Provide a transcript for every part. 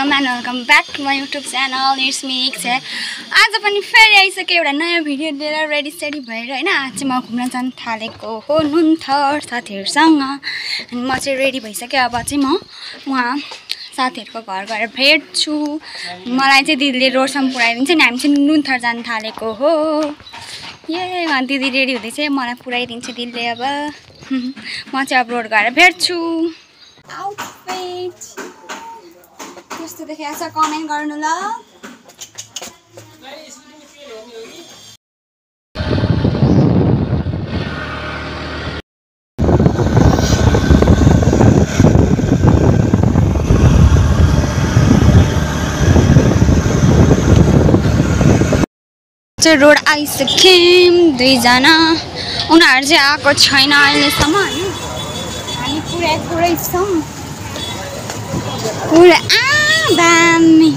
welcome back to my YouTube channel. It's me Ikse. आज पनि फेरि आइसक्यो एउटा नयाँ भिडियो लिएर रेडी सेडी भएर हैन। आज चाहिँ म घुम्न जान थालेको हो नुन्थर साथीहरुसँग। अनि म चाहिँ रेडी भइसक्यो। अब चाहिँ म वहाँ साथीहरुको घर गएर भेट्छु। मलाई चाहिँ दिदीले रोडसम्म पुर्याइदिन्छ नि। हामी चाहिँ नुन्थर जान थालेको हो। ये वहाँ दिदी रेडी हुँदैछ। मलाई पुर्याइदिन्छ दिदीले अब। म चाहिँ अब रोड गएर भेट्छु। आउटफिट कस्तो देखिएको छ कमेन्ट गर्नु ल। चाहिँ रोड आइसक्यौं दुईजना। उनीहरु चाहिँ आएको छैन अहिलेसम्म हैन। हामी पुरै छौं। पुरा दामी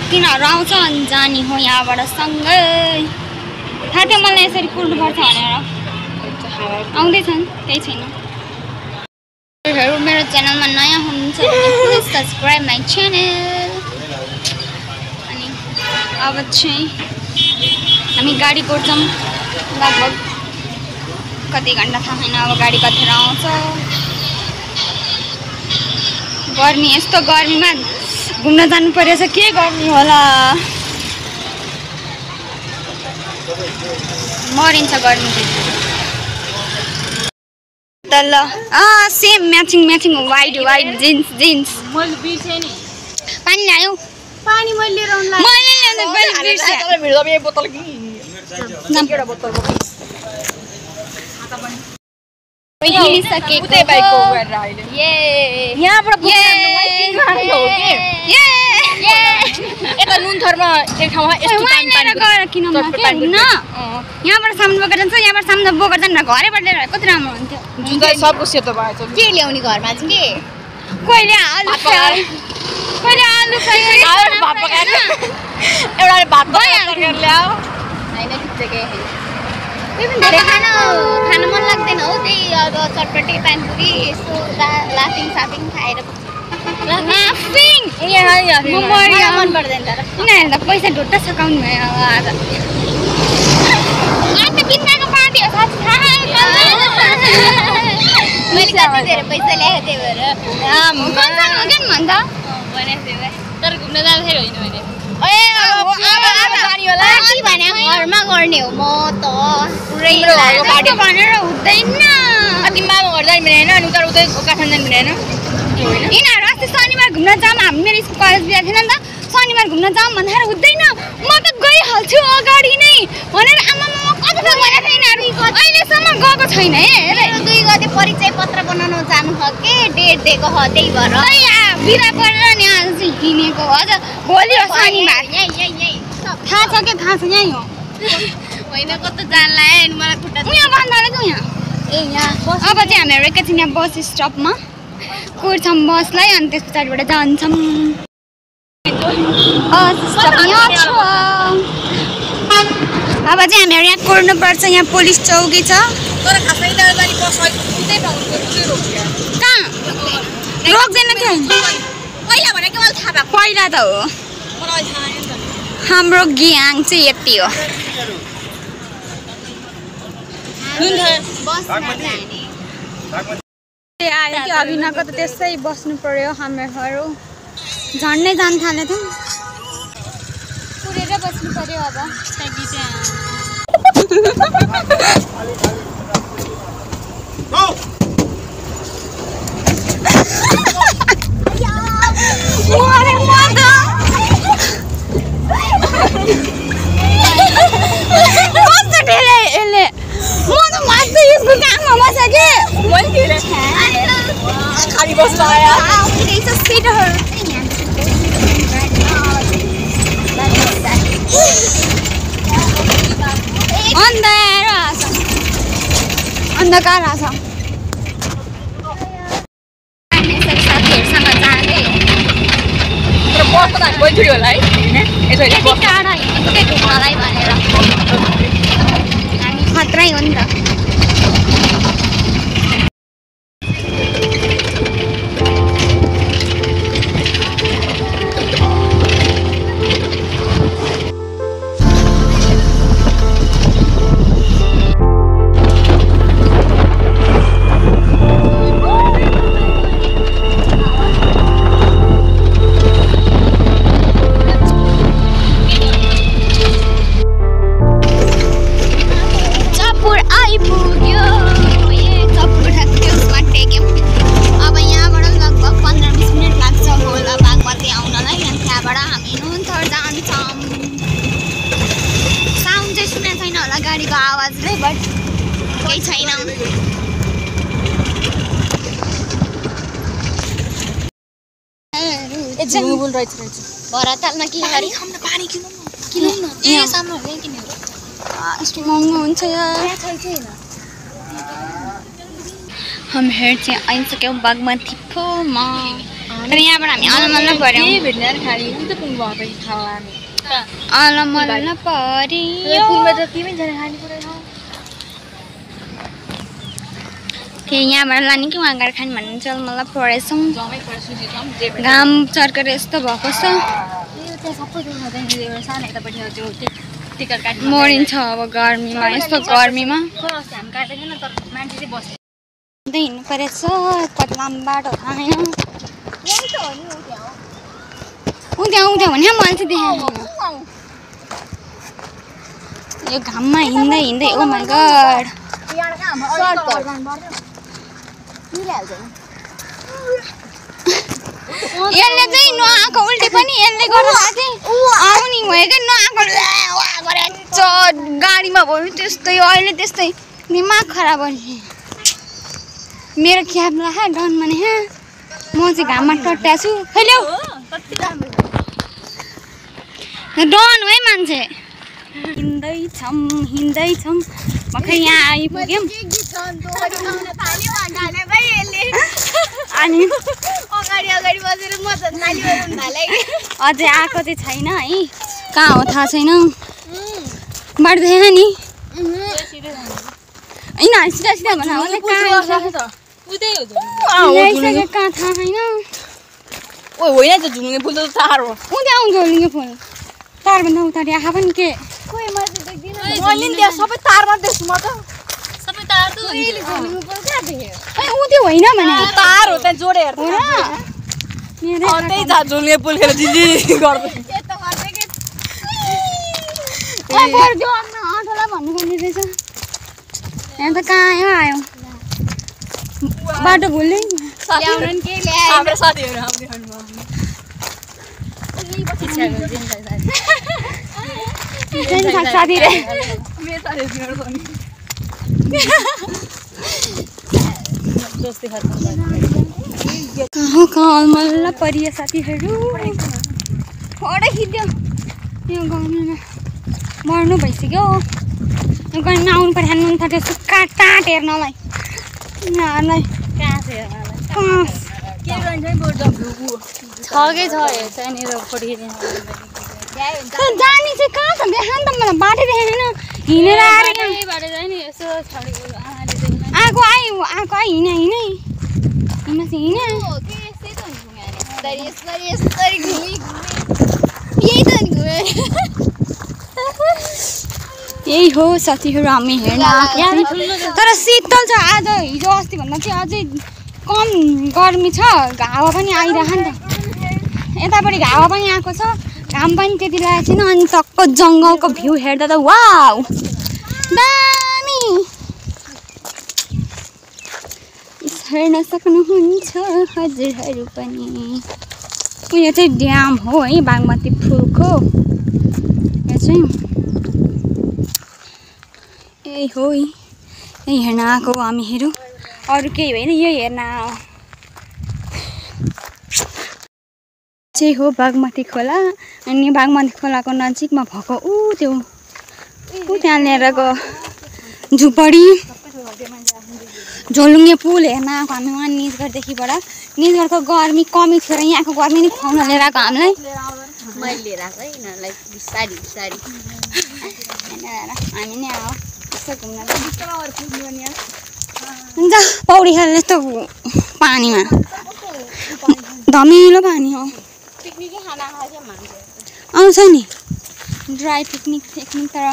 तिनीहरू आउँछ अनि जाने हो यहाँबाट सँगै। थाहा थियो मलाई यसरी कुर्नुपर्छ भनेर। आउँदैछन् केही छैन। मेरो च्यानलमा नयाँ हुनुहुन्छ भने प्लिज सब्सक्राइब माई च्यानल। अनि अब चाहिँ हामी गाडी कुर्छौँ। लगभग कति घन्टा थाहा छैन अब गाडी कतिखेर आउँछ। गर्मी यस्तो गर्मीमा घुम्न जानु परेछ। के गर्मी होला मरिन्छ गर्मी त ल। सेम म्याचिङ वाइट जिन्स मैले बिर्से नि। पानी ल्यायो पानी मैले लिएर आउनु लाग्यो। मैले ल्याउँदा मैले बिर्से। तपाईँ भिड्दा यो बोतल कि एउटा बोतल बोतल हिँडिसकेको उतै बाइकको गरेर अहिले यहाँबाट यता नुनथरमा एक ठाउँमा यस्तो गएर किन यहाँबाट सामान बोकेर जान्छ। यहाँबाट सामान बोकेर जान्छ घरैबाट लिएर कति राम्रो हुन्थ्यो। जुन सबको सेतो भएको छ। के ल्याउने घरमा चाहिँ के कहिले आलु कहिले आलु भात पकाएर एउटा भात पकाएर ल्याऊ हैन ठिकै धेरै खान मन लाग्दैन हौ। त्यही अब चटपटी पानीपुरी यसो लाफिङ साफिङ खाएर लाफिङ मन पर्दैन। तर यिनीहरू त पैसा ढुट्टा सकाउनु भयो आज। आज त बिन्दाको पार्टी हो साथी थाहा। मैले कति धेरै पैसा ल्याएको त्यही भएर कन्सर्न हो क्या भन्दा भनेको थिएँ। तर घुम्न जाँदाखेरि होइन भने घरमा गर्ने हो। म त पुरै भनेर हुँदैन। मामा घर जाने भने होइन। अनि उता उतै काठमाडौँ जाने भने होइन। यिनीहरू अस्ति शनिबार घुम्न जाऊँ। हामी मेरो स्कुल कलेज बिहा थिएन नि त। शनिबार घुम्न जाऊँ भन्दाखेरि हुँदैन म त गइहाल्छु अगाडि नै भनेर आमामा कति बेला भनेको थिएँ। यिनीहरू अहिलेसम्म गएको छैन है। 2 गते परिचय पत्र बनाउन जानु हो के डेट दिएको हो। त्यही भएर बिदा परेर नि आज चाहिँ हिँडेको हो। अझ भोलि हो शनिबार। थाहा छ के थाहा छ यहीँ हो होइन कता जान लाग्यो मलाई खुट्टा यहाँ बन्द गरेको यहाँ। ए यहाँ अब चाहिँ हामीहरू एकैछिन यहाँ बस स्टपमा कुर्छौँ बसलाई। अनि त्यस पछाडिबाट जान्छौँ। अब चाहिँ हामीहरू यहाँ कुर्नुपर्छ। यहाँ पुलिस चौकी छ। कहाँ रोक्दैन थियो पहिला भनेको मलाई थाहा भएको। पहिला त हो हाम्रो ग्याङ चाहिँ यति हो। आयो कि अभिनयको त त्यसै बस्नु पर्यो। हामीहरू झन्डै जान थाले थियौँ। पुरेर बस्नु पर्यो अब। खाली बस्न आया अन्धकार छ। साथीहरूसँग जाँदै तर बस त गइथ्यो होला है। टाढा हिँडेको त्यही घुम्नलाई भनेर हामी खत्रै हो नि त। ए झिङ्गो बोल रहेछ भरातालमा के गरी खाउँ न पानी किनौँ न ए सामने हो किनेर यस्तो महँगो हुन्छ यार हम हेड चाहिँ आइसक्यौँ बागमती फुलमा र यहाँबाट हामी अलमल्ल पर्यौँ के भेट्ने खाली उता पुग्नु भएको खावा हामी अलमल्ल पर्यो पुलमा त तिमी जना खाने कुरा फेरि यहाँबाट लाने कि उहाँ गएर खाने भन्ने चाहिँ अलमल्ल परेछौँ जमै परे सुजी जम जे घाम चर्केर यस्तो भएको छ त्यो सबै दुःख चाहिँ एउटा सानो यतापट्टि त्यो टिकट काट्नु मरिन्छ अब गर्मीमा यस्तो गर्मीमा तर अस्ति हामी काटेको थिएन तर मान्छे चाहिँ बस्छ हिँड्नु परेछ कति लामो बाटो थाहा छैन उद्या भने मैले चाहिँ देखाएको यो घाममा हिँड्दै हिँड्दै ओ माइ गड यसले चाहिँ नआएको उल्टे पनि यसले गर्दा चाहिँ आउने भयो क्या नआएको गाडीमा भयो त्यस्तै अहिले त्यस्तै दिमाग खराब भयो मेरो क्याब राख डन भने म चाहिँ घाममा टट्टा छु हेलो डन है मान्छे हिँड्दैछौँ भर्खर यहाँ आइपुग्यौँ अनि अझै आएको चाहिँ छैन है कहाँ हो थाहा छैन बाटो देखेन नि होइन सिधा सिधा भन्दा कहाँ थाहा छैन होइन त झुङ्गे फुल त टाढो उता आउँछ झुङ्गे फुल तारभन्दा उतारि आँखा पनि के मैले त्यहाँ सबै तारमा देख्छु म त सबै तार त ऊ त्यो होइन भने तार हो त्यहाँ जोडे हेर्नु त्यही त झुङ्गे फुल खेर दिदी गर्दै अटोलाई भन्नुपर्ने रहेछ यहाँ त कहाँ आयो बाटो भुल्दै हाम्रो साथीहरू आउने साथी रे कहाँ अलमल्ल परियो साथीहरू फोटो खिच्यो यो गर्मीमा मर्नु भइसक्यो यो गर्मीमा आउनु पर्यो नुन थाल्यो सुक्खा टाँट हेर्नलाई यिनीहरूलाई छकै छ त्यहाँनिर जाने चाहिँ कहाँ छ देखा नि त मलाई बाटो देखेन हिँडेर आएर आएको हिँडे यही हो साथीहरू हामी हेर्न आएको तर शीतल छ आज हिजो अस्ति भन्दा चाहिँ अझै कम गर्मी छ हावा पनि आइरह नि त यतापट्टि हावा पनि आएको छ घाम पनि त्यति लागेको छैन अनि टक्क जङ्गलको भ्यू हेर्दा त वाउ दामी हेर्न सक्नुहुन्छ हजुरहरू पनि यो चाहिँ ड्याम हो है बागमती फुलको यो चाहिँ यही हो यही हेर्न आएको हामीहरू अरू केही होइन यो हेर्न चाहिँ हो बागमती खोला अनि बागमती खोलाको नजिकमा भएको त्यो त्यहाँ लिएरको झुपडी झोलुङ्गे पुल हेर्न आएको हामी उहाँ निजगढदेखिबाट निजगढको गर्मी कमी थियो र यहाँको गर्मी नै खुवाउन लिएर आएको हामीलाई मैले लिएर आएको है यिनीहरूलाई बिस्तारी बिस्तारी हामी नै आऊ यसो घुम्न हुन्छ पौडी खेल्ने यस्तो पानीमा धमिलो पानी हो आउँछ नि ड्राई पिकनिक तर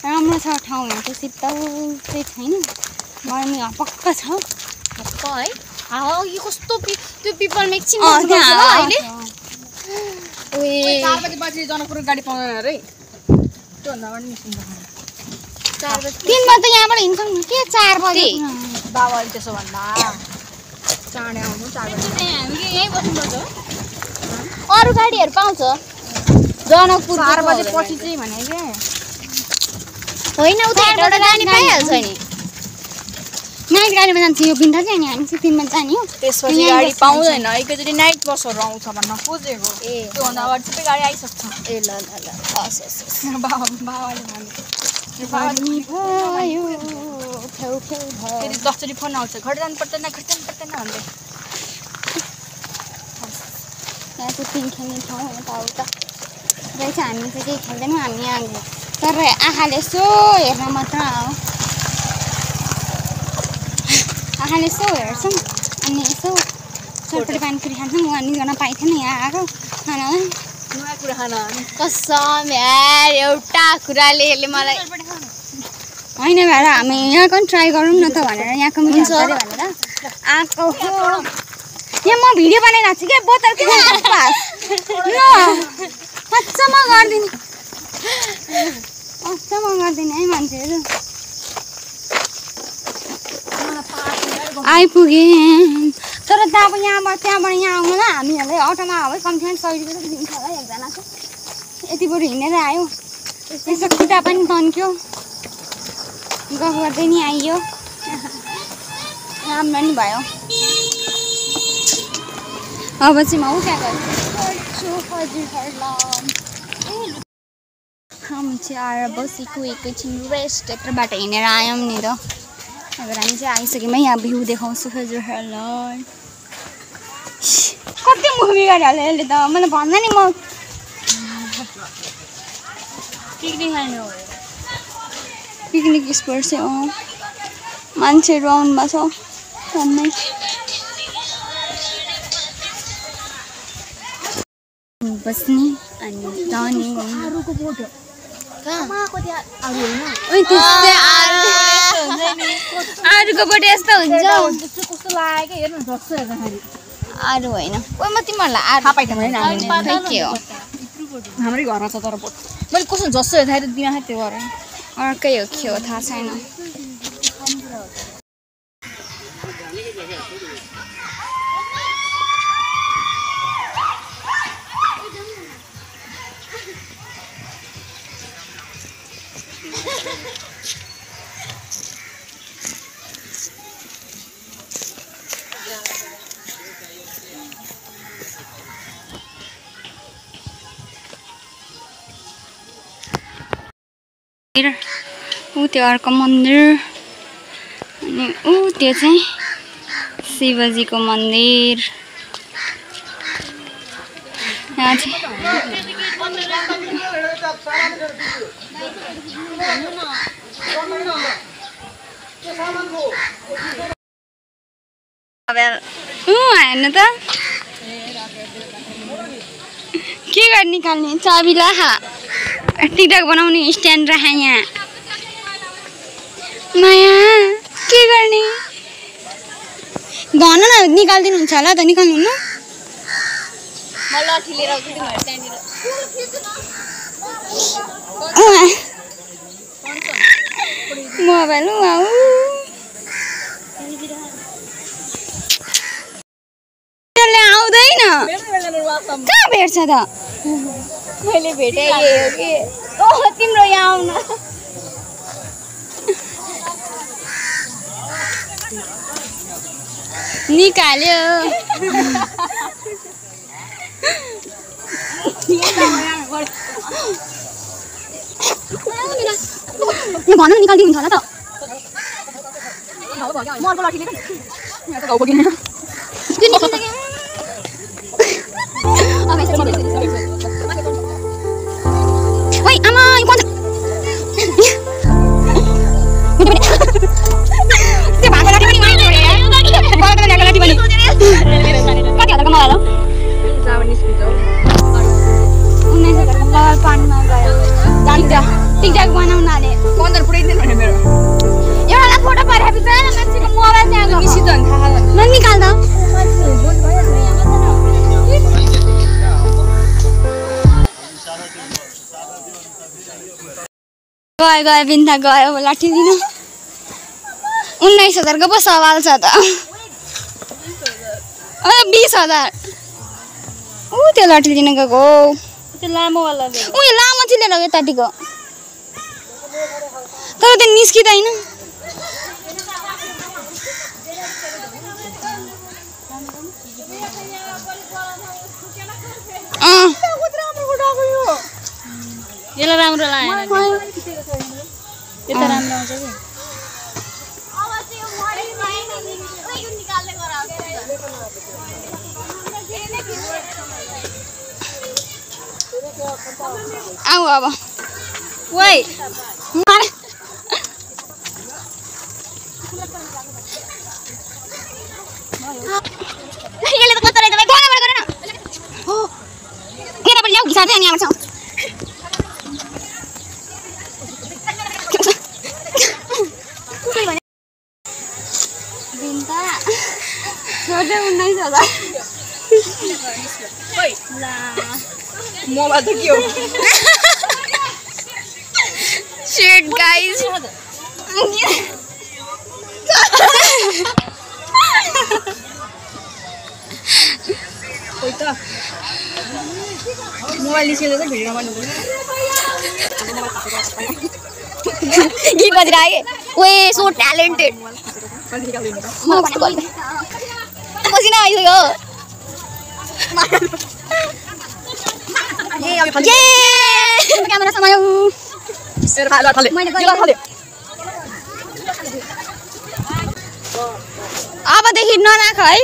राम्रो छ ठाउँहरू चाहिँ शीतल चाहिँ छैन गर्मी पक्का छ है यो कस्तो त्यो पिपल मेक्सिम अहिले 4 बजेपछि जनकपुर गाडी पाउँदैन अरे त्योभन्दा निस्किन्छ 3 बजे त यहाँबाट हिँड्छौँ नि के 4 बजे बाबा अहिले त्यसो भन्दा चाँडै आउनु 4 बजे हामी यहीँ बस्नुपर्छ अरू गाडीहरू पाउँछ जनकपुर 4 बजे पछि चाहिँ भने के होइन उता हेर्दा जाने पाइहाल्छ नि नाइट गाडीमा जान्छ यो बिन्दा चाहिँ अनि हामी चाहिँ 3 मा जाने हो त्यसपछि गाडी पाउँदैन एकैचोटि नाइट बसहरू आउँछ भन्न खोजेको त्योभन्दा अगाडि सबै गाडी आइसक्छ ए ल हस् बाबाले भने भयो फेरि 10 चोटि फोन आउँछ घर जानु पर्दैन भन्दै यहाँ चाहिँ 3 खेल्ने ठाउँ यताउता रहेछ हामी चाहिँ केही खेल्दैनौँ हामी यहाँ तर आँखाले यसो हेर्न मात्र हो आँखाले यसो हेर्छौँ अनि यसो चटपटी पानीपुरी खान्छौँ उहाँ निजना पाइथेन यहाँ आएको खानालाई नयाँ कुरा खान कसम यार एउटा कुराले यसले मलाई होइन भएर हामी यहाँको पनि ट्राई गरौँ न त भनेर यहाँको मिठो छ अरे भनेर आएको हो यहाँ म भिडियो बनाइरहेको छु क्या बोतल किन अचम्म गरिदिने है मान्छेहरू आइपुगे तर त अब त्यहाँबाट यहाँ आउनुलाई हामीहरूले अटोमा अब कम्तीमा 100 रुपियाँ त दिन्छ होला एकजनाको यति बरु हिँडेर आयो यसो खुट्टा पनि तन्क्यो गफ गर्दै नि आइयो राम्रो नि भयो अब चाहिँ म उता गर्छु हामी चाहिँ आएर बसेको एकैछिन रेस्ट यत्रबाट हिँडेर आयौँ नि त अगर हामी चाहिँ आइसक्यौँ यहाँ भ्यू देखाउँछु हजुरहरूलाई कति मुभी गरिहाल्यो यसले त मलाई भन्दा नि म पिकनिक स्पोट चाहिँ मान्छेहरू आउनु भएको छ भन्नै बस्ने अनि जाने आरुको बोट यस्तो हुन्छ कस्तो लाग्यो हेर्नु झस्सो हेर्दाखेरि आरु होइन कोही म तिमीहरूलाई आरु थाहा पाइथ्यो भने खै के हो हाम्रै घरमा छ तर बोट मैले कस्तो झस्सो हेर्दाखेरि दिमाग त्यो गरेँ अर्कै हो के हो थाहा छैन ऊ त्यो अर्को मन्दिर अनि ऊ त्यो चाहिँ शिवजीको मन्दिर यहाँ चाहिँ हेर्नु त के गर्ने निकाल्ने चाबी राखा टिकटक बनाउने स्ट्यान्ड राखा यहाँ माया के गर्ने भन न निकालिदिनुहुन्छ होला त निकाल्नु न म लठी लिएर आउँछु तिमीहरु त्यहाँनिर मोबाइल आऊ त्यसले आउँदैन कहाँ भेट्छ त मैले भेटे यही हो कि ओह तिम्रो यहाँ आउन निकाल्यो यो भन निकाल्दिनु हुन्छ होला त मर्को लठीले त यहाँ त घाउ बगिन ओइ आमा यो कोन त्यो भागो लाठी पनि मार्नु रे यार बलको ल्याएको लाठी पनि कति हल्का मलाई ल जाम निस्किन्छ 19,000 ल पानीमा गयो जान्छ टिकटक बनाउन आले 15 पुराइदिनु भने मेरो एउटा फोटो पारेपछि चाहिँ मान्छेको मोबाइल त्यहाँ गयो निस्किन्छ नि थाहा छ न निकाल द गयो गयो बिन्दा गयो लाठी लिन 19,000 को पो सवाल छ त 20,000 ऊ त्यो लाठी लिन गएको त्यो लामो वाला ऊ यो लामो चाहिँ लिएर यताटिको तर त्यो निस्किँदैन यसलाई राम्रो लाग्यो यता राम्रो आउँछ कि आऊ अब ओइ यसले त कस्तो रहेछ भाइ गनाबाट गरेन हो केटा पनि ल्याउ घिसा चाहिँ अनि आउँछ बिन्ता छोड्दै 19,000 ओइ ला मोबाइल त के हो Shit, guys. ओइ त मोबाइल निस्केर चाहिँ भिडियो गर्नुपर्छ गीत बजिरहेको ओए सो ट्यालेन्टेड पसिना आइसक्यो क्यामेरा समायो अबदेखि नराख है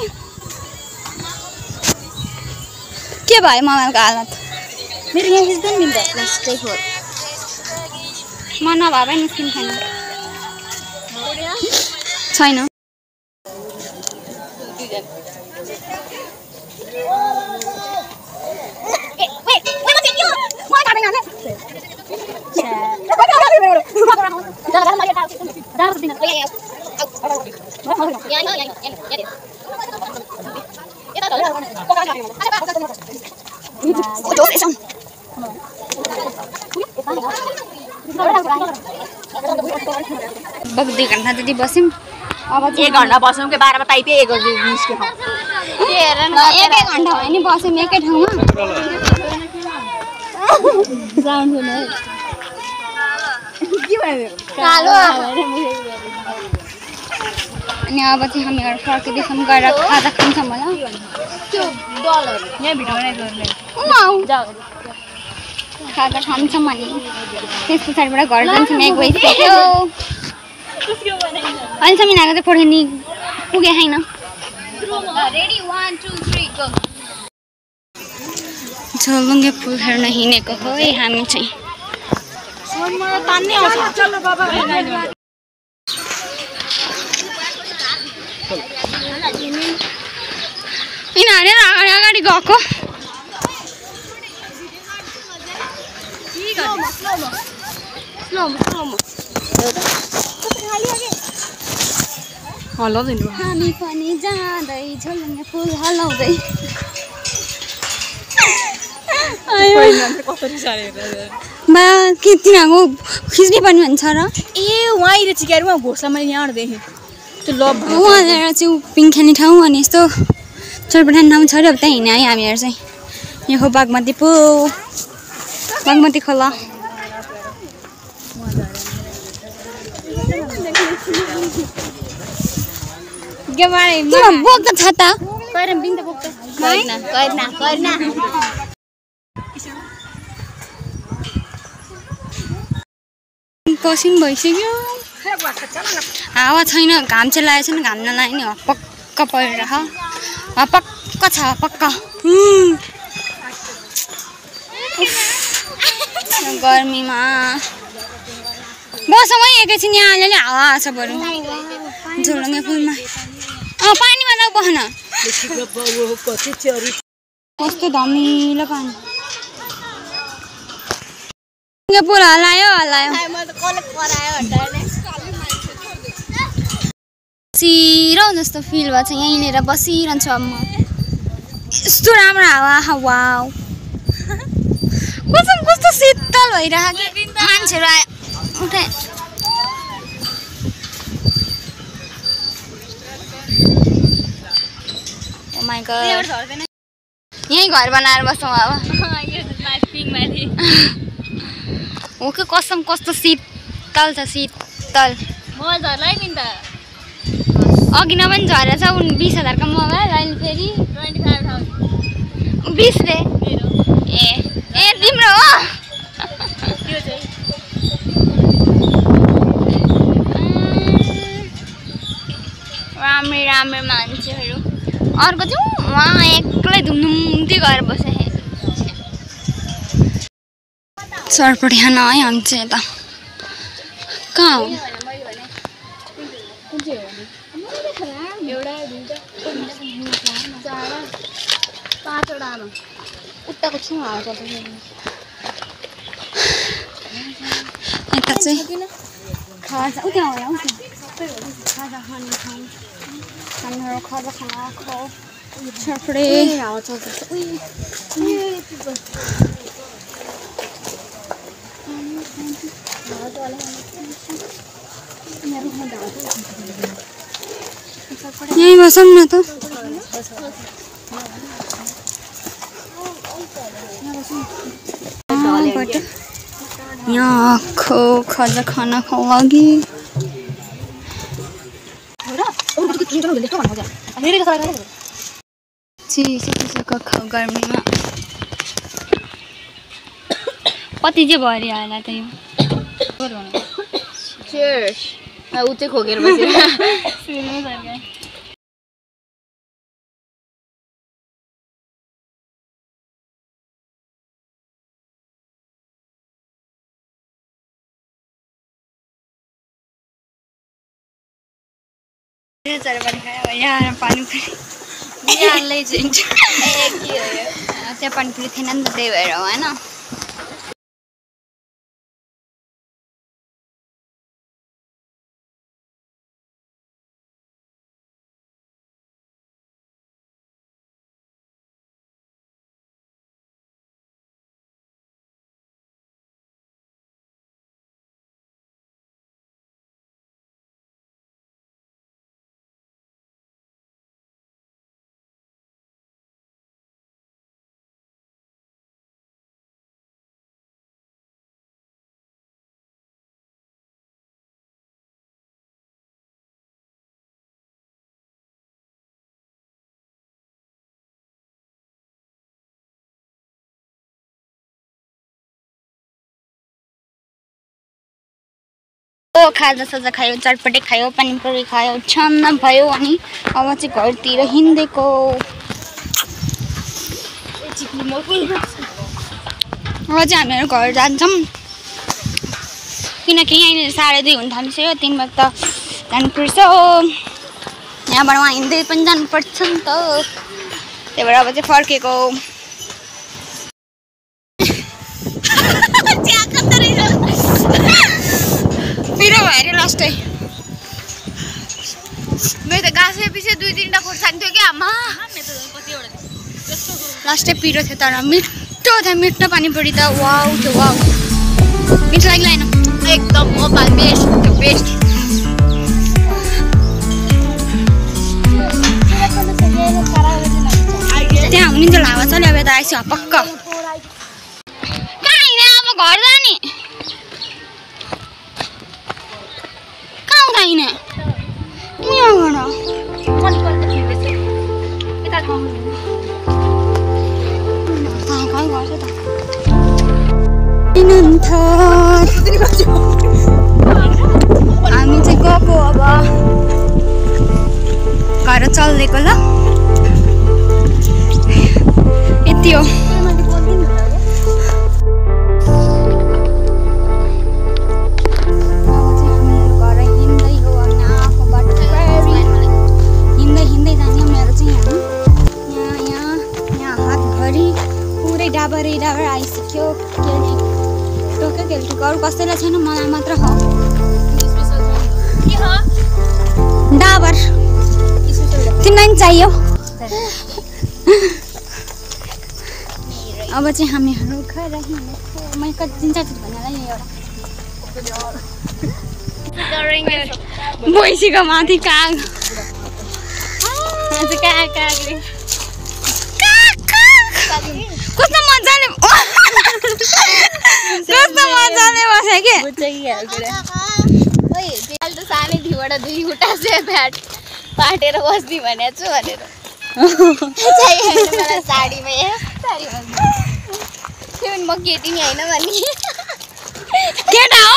के भयो मोबाइलको हालत मेरो यहाँ हिजो पनि दिन्छ म नभए पनि निस्किन्छ छैन बग 2 घन्टा जति बस्यौँ अब 1 घन्टा बस्यौँ के 12 मा ताइपे 1 बजे निस्क्यो हेर न 1 घन्टा भयो नि बस्यौँ एकै ठाउँमा ग्राउन्ड हुनु के भयो कालो अनि अब चाहिँ हामीहरू फर्किँदैछौँ गएर खाजा खान्छौँ होला त्यो डलर यहाँ भिडियो बनाइदिनु खाजा खान्छौँ अनि त्यस पछाडिबाट घर जान्छौँ 1 बजिसक्यो अहिलेसम्म यहाँको चाहिँ पढ्ने पुगे छैन रेडी 1 2 3 गो झोलुङ्गे फुल हेर्न हिँडेको हो है हामी चाहिँ तान्ने आउँछ चल बाबा यिनीहरू अगाडि गएको हल्लाउँदैन हामी पनि जाँदै झोलुङ्गे फुल हल्लाउँदै कसरी सारेको बा के तिनीहरूको खिच्ने पनि भन्छ र ए वहीँ रहेछ क्यारे उहाँ घोसला मैले यहाँबाट देखेँ त्यो लभ उहाँलाई चाहिँ पिङ खेल्ने ठाउँ अनि यस्तो चोरपठान ठाउँ छ अरे अब त्यहाँ हिँड्यो है हामीहरू चाहिँ यहाँ हो बागमती बागमती खोला बोक्दा छ त पसिन भइसक्यो हावा छैन घाम चाहिँ लागेको छैन घाम नलाग्यो नि हपक्क परिरह हपक्क छ हपक्क गर्मीमा बसौँ है एकैछिन यहाँ अलिअलि हावा आएको छ बरु झोलुङ्गे फुलमा पानीमा लग बस्न कस्तो धमिलो पानी पुल हल्लायो सिरौ जस्तो फिल भएको छ यहीँनिर बसिरहन्छु अब म यस्तो राम्रो हावा कस्तो शीतल भइरहेको कि मान्छेहरू आयो उठे ओ माइ गॉड यहीँ घर बनाएर बस्छौँ अब हो कि कसम कस्तो शीतल छ शीतल अघि न पनि झरेछ 20,000 को मोबाइल अहिले फेरि 25,000 20 रे ए तिम्रो हो त्यो चाहिँ राम्रै मान्छेहरू अर्को चाहिँ उहाँ एक्लै धुमधुम्ती गएर बसे सरपटी खाना है हामी चाहिँ यता कहाँ हो उताको छुमा आउँछ यता चाहिँ खाजा उ त्यहाँ आउँछ सबै खाजा खाने ठाउँ हामीहरू खाजा खाना खाऊ सरपटी हावा चल्छ यहीँ बसौँ न त यहाँ आखो खाजा खाना खाऊ लागि चिसो खाऊ गर्मीमा कति चाहिँ भरि होला त यो Cheers. ऊ चाहिँ खोकेर बसेर यहाँ पानीपुरी त्यहाँ पानीपुरी थिएन नि त त्यही भएर होइन खाजा साजा खायो चटपटे खायो पानीपुरी खायो छान्न भयो अनि अब चाहिँ घरतिर हिँडेको अब चाहिँ हामीहरू घर जान्छौँ किनकि यहाँनिर 2:30 हुन थालिसक्यो 3 बजे त जानुपर्छ यहाँबाट उहाँ हिँड्दै पनि जानुपर्छ नि त त्यही भएर अब चाहिँ फर्केको पिरो भयो अरे लास्टै मैले त गाँसे पछि 2-3टा खोर्सानी थियो कि आमा लास्टै पिरो थियो तर मिठो थियो मिठो पानीपुरी त वाउ थियो वाउ मिठो लाग्दैन एकदम बेस्ट बेस्ट त्यहाँ हुने त्यो हावा चल्यो अब यता आइसक्यो पक्का कहाँ हिँड्ने अब घर जाने कहाँ हिँड्ने हामी चाहिँ गएको अब घर चल्देको ल यति हो डाबर आइसक्यो टोक्यो अरू कसैलाई छैन मलाई मात्र हो डाबर तिमीलाई पनि चाहियो अब चाहिँ हामीहरू घर हिँडेको मैले कति दिन चाहिँ भनेर एउटा भैँसीको माथि काग कस्तो मजाले बस्यो कि सानैदेखिबाट 2 खुट्टा चाहिँ पाटेर बस्ने भनेको छु भनेर मलाई साडीमा साडी त्यो म केटी नि हैन भन्ने केटा हो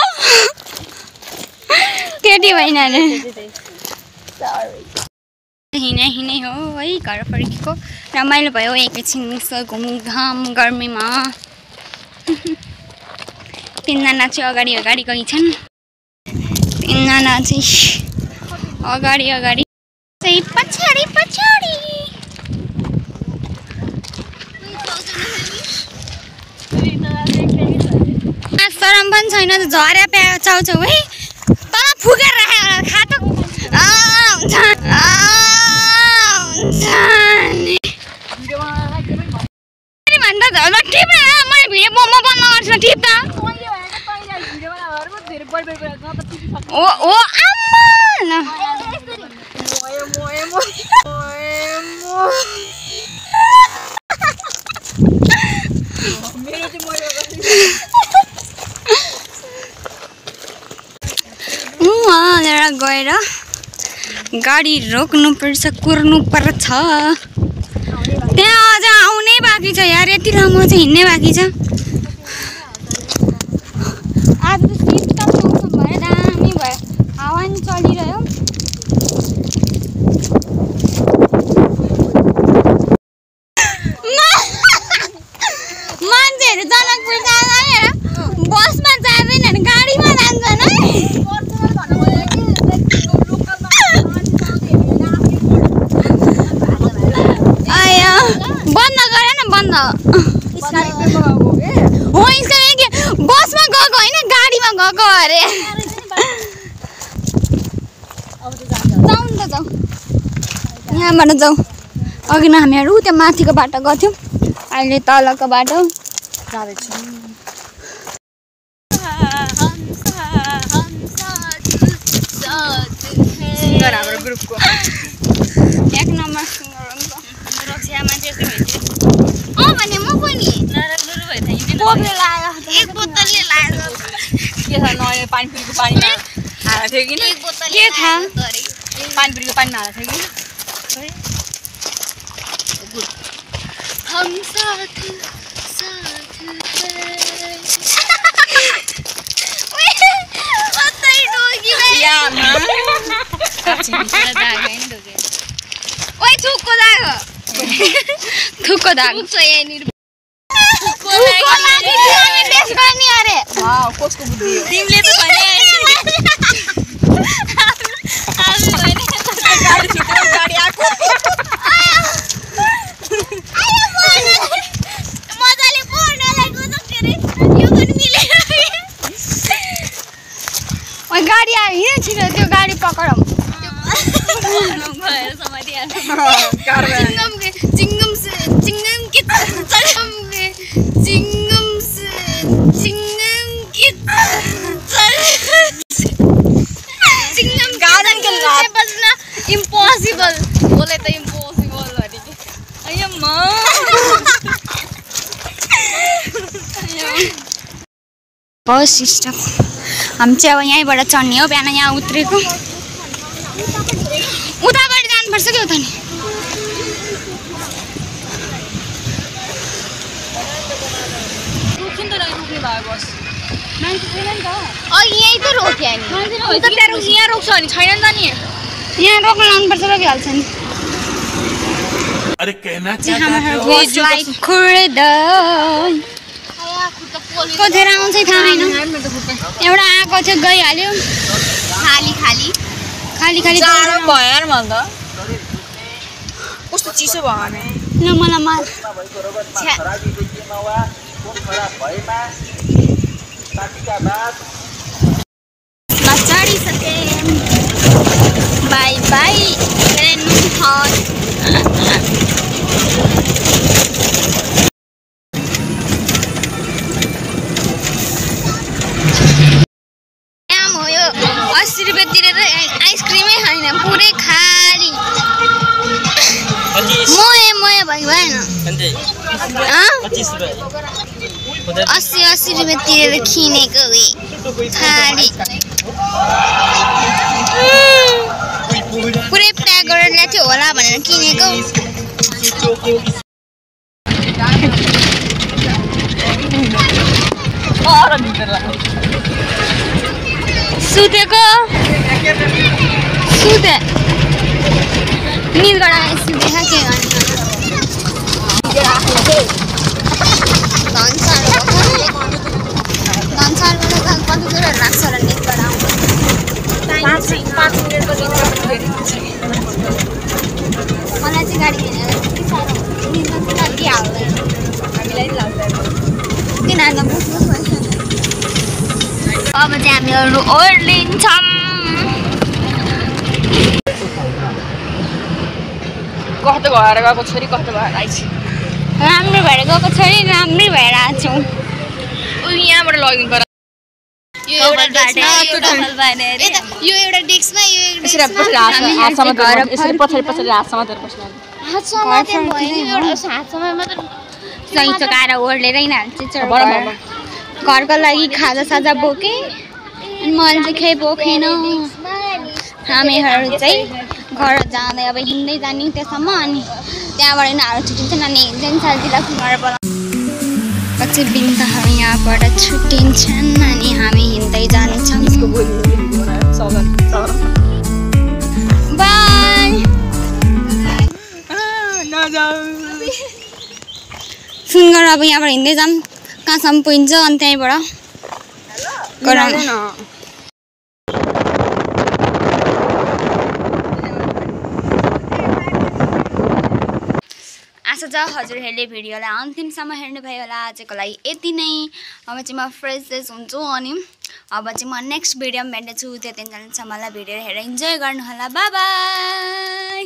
केटी होइन रे हिँडे हो है घर फर्केको रमाइलो भयो एकैछिन घुमघाम गर्मीमा तीनजना चाहिँ अगाडि गई छन् तीनजना चाहिँ अगाडि चाहिँ पछाडि सरम पनि छैन झर्या प्या चाउचाउ है तल फुकेर राखेर खातो भन्दा झलमा टिप्न मैले भिडियो मोमो बन्द गर्छु टिप त ओ आम्मा लिएर गएर गाडी रोक्नुपर्छ कुर्नुपर्छ त्यहाँ अझ आउनै बाँकी छ यार यति लामो चाहिँ हिँड्नै बाँकी छ आज त शीतल मौसम भयो दामी भयो हावा नि चलिरह्यो मान्छेहरू जनकपुर जाँदैन बसमा जाँदैन गाडीमा जान्छन् है बन्द गर न बन्द हो बसमा गएको होइन गाडीमा गएको अरे जाउँ नि त जाउँ यहाँबाट जाउँ अघि न हामीहरू त्यो माथिको बाटो गर्थ्यौँ अहिले तलको बाटो जाँदैछौँ हाम्रो ग्रुपको एक नम्बर सिङ्गर हुन्छ भने म पनि एक बोतलले लायो के छ नयाँ पानीपुरीको पानीमा हालेको थियो कि के थाहा पानीपुरीको पानीमा हालेको थियो कि हम साथ थुक्को दाग कसको बुद्धि हो तिमीले त भने गाडी आको मजाले पर्नलाई गयो के रे यो पनि मिलेन ओइ गाडी आयो हिँड छिटो त्यो गाडी पकडौँ इम्पोसिबल बोले त इम्पोसिबल बस स्टप हामी चाहिँ अब यहीँबाट चढ्ने हो बिहान यहाँ उत्रेको उताबाट जानुपर्छ कि उता नि यहीँ त रोक्यो नि यहाँ रोक्छ भने छैन नि त नि यहाँ रोक्न लानुपर्छ रोकिहाल्छ नि खोजेर आउँछ थाहा छैन एउटा आएको थियो गइहाल्यो खाली भयो मलाई त कस्तो चिसो भयो भने न मलाई मार चढिसके बाई बाई हो यो 80 रुपियाँ तिरेर आइसक्रिमै खाइन पुरै खाली मोए भएन 80 रुपियाँ तिरेर किनेको खाली पुरै प्याक गरेर ल्याएको थियो होला भनेर किनेको सुतेको सुते निद गराए सुतेका के गर्ने धनसारबाट कति बेर राख्छ र निद गराउँछ 5 मिनेटको निद मलाई चाहिँ गाडी हिँडेर त्यति साह्रो निद कति हाल्दैन हामीलाई नि लाग्दैन किनभने बुझ्नु अब चाहिँ हामीहरू ओर्लिन्छौँ कस्तो भएर गएको छोरी कस्तो भएर आइछ राम्रो भएर गएको छोरी राम्रै भएर आएको छौँ यहाँबाट लगिनु पर्यो यो एउटा डेस्कमा सही चकाएर ओर्लेरै घरको लागि खाजा साजा बोकेँ अनि मैले चाहिँ केही बोकेन हामीहरू चाहिँ घर जाँदै अब हिँड्दै जाने त्यसम्म अनि त्यहाँबाट यिनीहरू छुट्टिन्छ अनि जेन्सालतिर घर पछि बिन्ताहरू यहाँबाट छुट्टिन्छन् अनि हामी हिँड्दै जानेछौँ बाई सुनगर अब यहाँबाट हिँड्दै जाऊँ कहाँसम्म पुगिन्छ अनि त्यहीँबाट आशा छ हजुरहरूले भिडियोलाई अन्तिमसम्म हेर्नुभयो होला आजको लागि यति नै अब चाहिँ म फ्रेस हुन्छु अनि अब चाहिँ म नेक्स्ट भिडियोमा भेट्नेछु त्यतिन्जेलसम्मलाई भिडियो हेरेर इन्जोय गर्नुहोला बाई बाई